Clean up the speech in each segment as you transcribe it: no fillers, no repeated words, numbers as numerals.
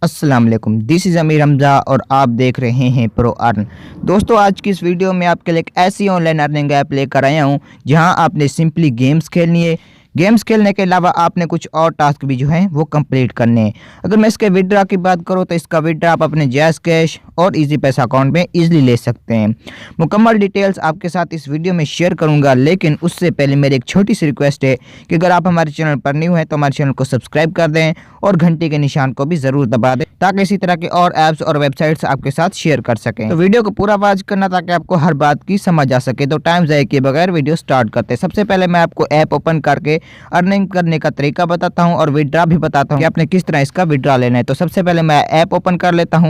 अस्सलाम वालेकुम, this is Amir Hamza और आप देख रहे हैं प्रो अर्न। दोस्तों, आज की इस वीडियो में आपके लिए एक ऐसी ऑनलाइन अर्निंग ऐप लेकर आया हूं जहां आपने सिंपली गेम्स खेलनी है। गेम्स खेलने के अलावा आपने कुछ और टास्क भी जो हैं वो कंप्लीट करने हैं। अगर मैं इसके विड्रा की बात करूं तो इसका विड्रा आप अपने जैज़ कैश और इजी पैसा अकाउंट में ईजिली ले सकते हैं। मुकम्मल डिटेल्स आपके साथ इस वीडियो में शेयर करूंगा, लेकिन उससे पहले मेरी एक छोटी सी रिक्वेस्ट है कि अगर आप हमारे चैनल पर न्यू हैं तो हमारे चैनल को सब्सक्राइब कर दें और घंटी के निशान को भी ज़रूर दबा दें ताकि इसी तरह के और ऐप्स और वेबसाइट्स आपके साथ शेयर कर सकें। तो वीडियो को पूरा वॉच करना ताकि आपको हर बात की समझ आ सके। तो टाइम ज़ाया किए बगैर वीडियो स्टार्ट करते हैं। सबसे पहले मैं आपको ऐप ओपन करके अर्निंग करने का तरीका बताता हूं और विड्रा भी बताता हूं कि आपने किस तरह इसका विड्रा लेना है। तो सबसे पहले मैं ऐप ओपन कर लेता हूं।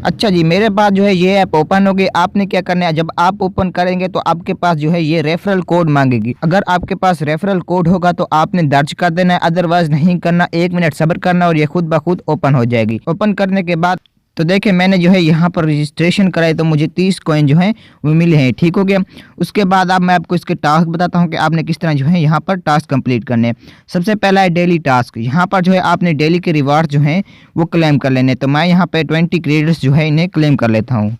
अच्छा जी, मेरे पास जो है ये ऐप ओपन हो गई। आपने क्या करना है, जब आप ओपन करेंगे तो आपके पास जो है ये रेफरल कोड मांगेगी। अगर आपके पास रेफरल कोड होगा तो आपने दर्ज कर देना है, अदरवाइज नहीं करना। 1 मिनट सब्र करना और ये खुद ब खुद ओपन हो जाएगी। ओपन करने के बाद तो देखिए मैंने जो है यहाँ पर रजिस्ट्रेशन कराई तो मुझे 30 कॉइन जो है वो मिले हैं। ठीक हो गया। उसके बाद अब मैं आपको इसके टास्क बताता हूँ कि आपने किस तरह जो है यहाँ पर टास्क कंप्लीट करने हैं। सबसे पहला है डेली टास्क। यहाँ पर जो है आपने डेली के रिवार्ड जो हैं वो क्लेम कर लेने। तो मैं यहाँ पे 20 क्रेडिट्स जो है इन्हें क्लेम कर लेता हूँ।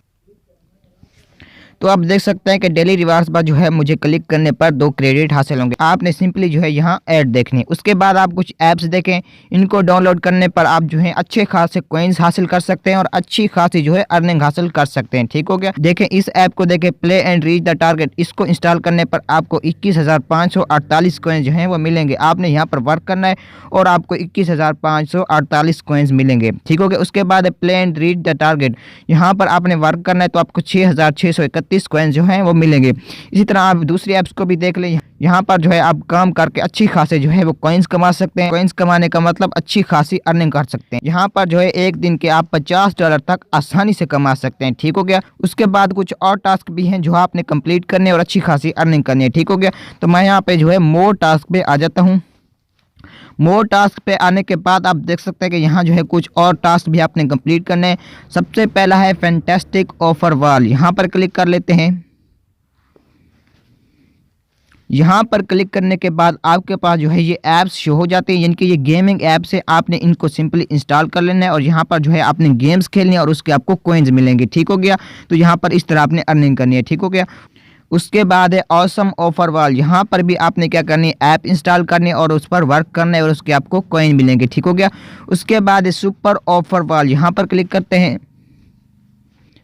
तो आप देख सकते हैं कि डेली रिवार्ड्स पर जो है मुझे क्लिक करने पर 2 क्रेडिट हासिल होंगे। आपने सिंपली जो है यहाँ ऐड देखनी है। उसके बाद आप कुछ ऐप्स देखें, इनको डाउनलोड करने पर आप जो है अच्छे खासे कॉइन्स हासिल कर सकते हैं और अच्छी खासी जो है अर्निंग हासिल कर सकते हैं। ठीक हो गया। देखें इस ऐप को देखें, play and reach the target. इसको इंस्टॉल करने पर आपको 21,548 कॉइन्स जो हैं वो मिलेंगे। आपने यहाँ पर वर्क करना है और आपको 21,548 कॉइन्स मिलेंगे। ठीक हो गया। उसके बाद play and reach the target, यहाँ पर आपने वर्क करना है तो आपको 6,631 कॉइन्स जो हैं वो मिलेंगे। इसी तरह आप दूसरी ऐप्स को भी देख लें। यहाँ पर जो है आप काम करके अच्छी खासे जो है वो कॉइन्स कमा सकते हैं। कॉइन्स कमाने का मतलब अच्छी खासी अर्निंग कर सकते हैं। यहाँ पर जो है एक दिन के आप $50 तक आसानी से कमा सकते हैं। ठीक हो गया। उसके बाद कुछ और टास्क भी हैं जो आपने कंप्लीट करने और अच्छी खासी अर्निंग करनी है। ठीक हो गया। तो मैं यहाँ पे जो है मोर टास्क पे आ जाता हूँ। मोर टास्क पे आने के बाद आप देख सकते हैं कि यहाँ जो है कुछ और टास्क भी आपने कंप्लीट करने हैं। सबसे पहला है फैंटास्टिक ऑफर वॉल। यहाँ पर क्लिक कर लेते हैं। यहाँ पर क्लिक करने के बाद आपके पास जो है ये ऐप्स शो हो जाते हैं, यानी कि ये गेमिंग ऐप्स है। आपने इनको सिंपली इंस्टॉल कर लेना है और यहाँ पर जो है आपने गेम्स खेलनी है और उसके आपको कॉइन्स मिलेंगे। ठीक हो गया। तो यहाँ पर इस तरह आपने अर्निंग करनी है। ठीक हो गया। उसके बाद है ऑसम ऑफर वॉल। यहाँ पर भी आपने क्या करनी है, ऐप इंस्टॉल करनी है और उस पर वर्क करना है और उसके आपको कॉइन मिलेंगे। ठीक हो गया। उसके बाद है सुपर ऑफर वॉल। यहाँ पर क्लिक करते हैं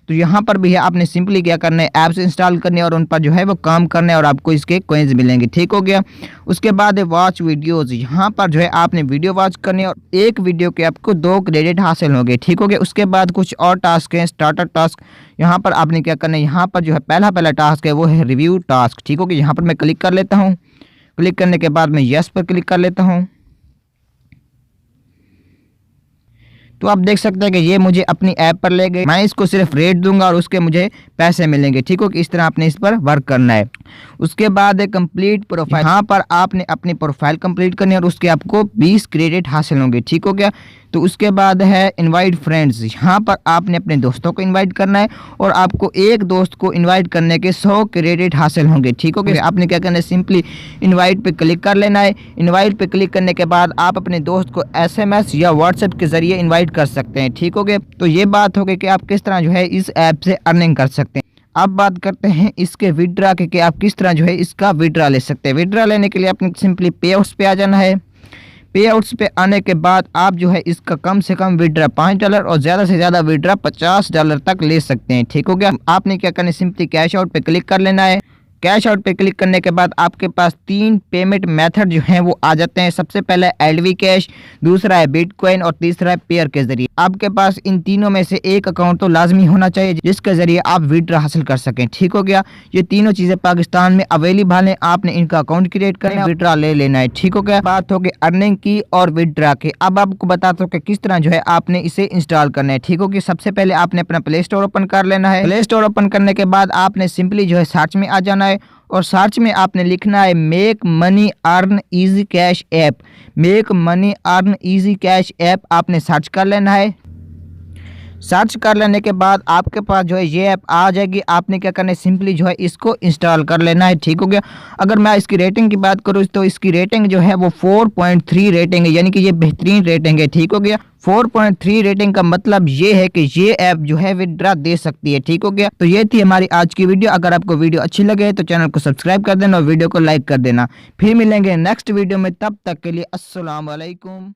तो यहाँ पर भी है आपने सिंपली क्या करना है, ऐप्स इंस्टॉल करनी है और उन पर जो है वो काम करना है और आपको इसके कॉइन्स मिलेंगे। ठीक हो गया। उसके बाद है वॉच वीडियोज़। यहाँ पर जो है आपने वीडियो वॉच करनी है और एक वीडियो के आपको 2 क्रेडिट हासिल होंगे। ठीक हो गया। उसके बाद कुछ और टास्क हैं, स्टार्टर टास्क। यहाँ पर आपने क्या करना है, यहाँ पर जो है पहला टास्क है वो है रिव्यू टास्क। ठीक हो गया। यहाँ पर मैं क्लिक कर लेता हूँ। क्लिक करने के बाद मैं यस पर क्लिक कर लेता हूँ। तो आप देख सकते हैं कि ये मुझे अपनी ऐप पर ले गए। मैं इसको सिर्फ रेट दूंगा और उसके मुझे पैसे मिलेंगे। ठीक हो कि इस तरह आपने इस पर वर्क करना है। उसके बाद है कंप्लीट प्रोफाइल। यहाँ पर आपने अपनी प्रोफाइल कंप्लीट करनी है और उसके आपको 20 क्रेडिट हासिल होंगे। ठीक हो गया। तो उसके बाद है इनवाइट फ्रेंड्स। यहाँ पर आपने अपने दोस्तों को इनवाइट करना है और आपको एक दोस्त को इनवाइट करने के 100 क्रेडिट हासिल होंगे। ठीक हो गया। आपने क्या करना है, सिंपली इनवाइट पे क्लिक कर लेना है। इनवाइट पे क्लिक करने के बाद आप अपने दोस्त को SMS या व्हाट्सएप के जरिए इनवाइट कर सकते हैं। ठीक हो गया। तो ये बात हो गई कि आप किस तरह जो है इस ऐप से अर्निंग कर सकते हैं। अब बात करते हैं इसके विड्रा के कि आप किस तरह जो है इसका विड्रा ले सकते हैं। विड्रा लेने के लिए आपने सिंपली पे आउट्स पे आ जाना है। पे आउट्स पे आने के बाद आप जो है इसका कम से कम विड्रा $5 और ज़्यादा से ज़्यादा विड्रा $50 तक ले सकते हैं। ठीक हो गया। आपने क्या करना है, सिंपली कैश आउट पे क्लिक कर लेना है। कैश आउट पे क्लिक करने के बाद आपके पास 3 पेमेंट मेथड जो हैं वो आ जाते हैं। सबसे पहले LV कैश, दूसरा है बिटकॉइन और तीसरा है पेयर के जरिए। आपके पास इन तीनों में से एक अकाउंट तो लाजमी होना चाहिए जिसके जरिए आप विड्रा हासिल कर सकें। ठीक हो गया। ये तीनों चीज़ें पाकिस्तान में अवेलेबल हैं। आपने इनका अकाउंट क्रिएट करना है, विड्रा ले लेना है। ठीक हो गया। बात होगी अर्निंग की और विड्रा की। अब आपको बताता हूँ कि किस तरह जो है आपने इसे इंस्टॉल करना है। ठीक हो गया। सबसे पहले आपने अपना प्ले स्टोर ओपन कर लेना है। प्ले स्टोर ओपन करने के बाद आपने सिंपली जो है सर्च में आ जाना है और सर्च में आपने लिखना है make money earn easy cash app. Make money earn easy cash app आपने सर्च कर लेना है। सर्च कर लेने के बाद आपके पास जो है ये ऐप आ जाएगी। आपने क्या करना है, सिंपली जो है इसको इंस्टॉल कर लेना है, ठीक हो गया। अगर मैं इसकी रेटिंग की बात करूँ तो इसकी रेटिंग जो है वो 4.3 रेटिंग है, यानी कि ये बेहतरीन रेटिंग है, ठीक हो गया। 4.3 रेटिंग का मतलब ये है कि ये ऐप जो है विड्रा दे सकती है, ठीक हो गया। तो ये थी हमारी आज की वीडियो। अगर आपको वीडियो अच्छी लगे तो चैनल को सब्सक्राइब कर देना और वीडियो को लाइक कर देना। फिर मिलेंगे नेक्स्ट वीडियो में, तब तक के लिए अस्सलाम वालेकुम।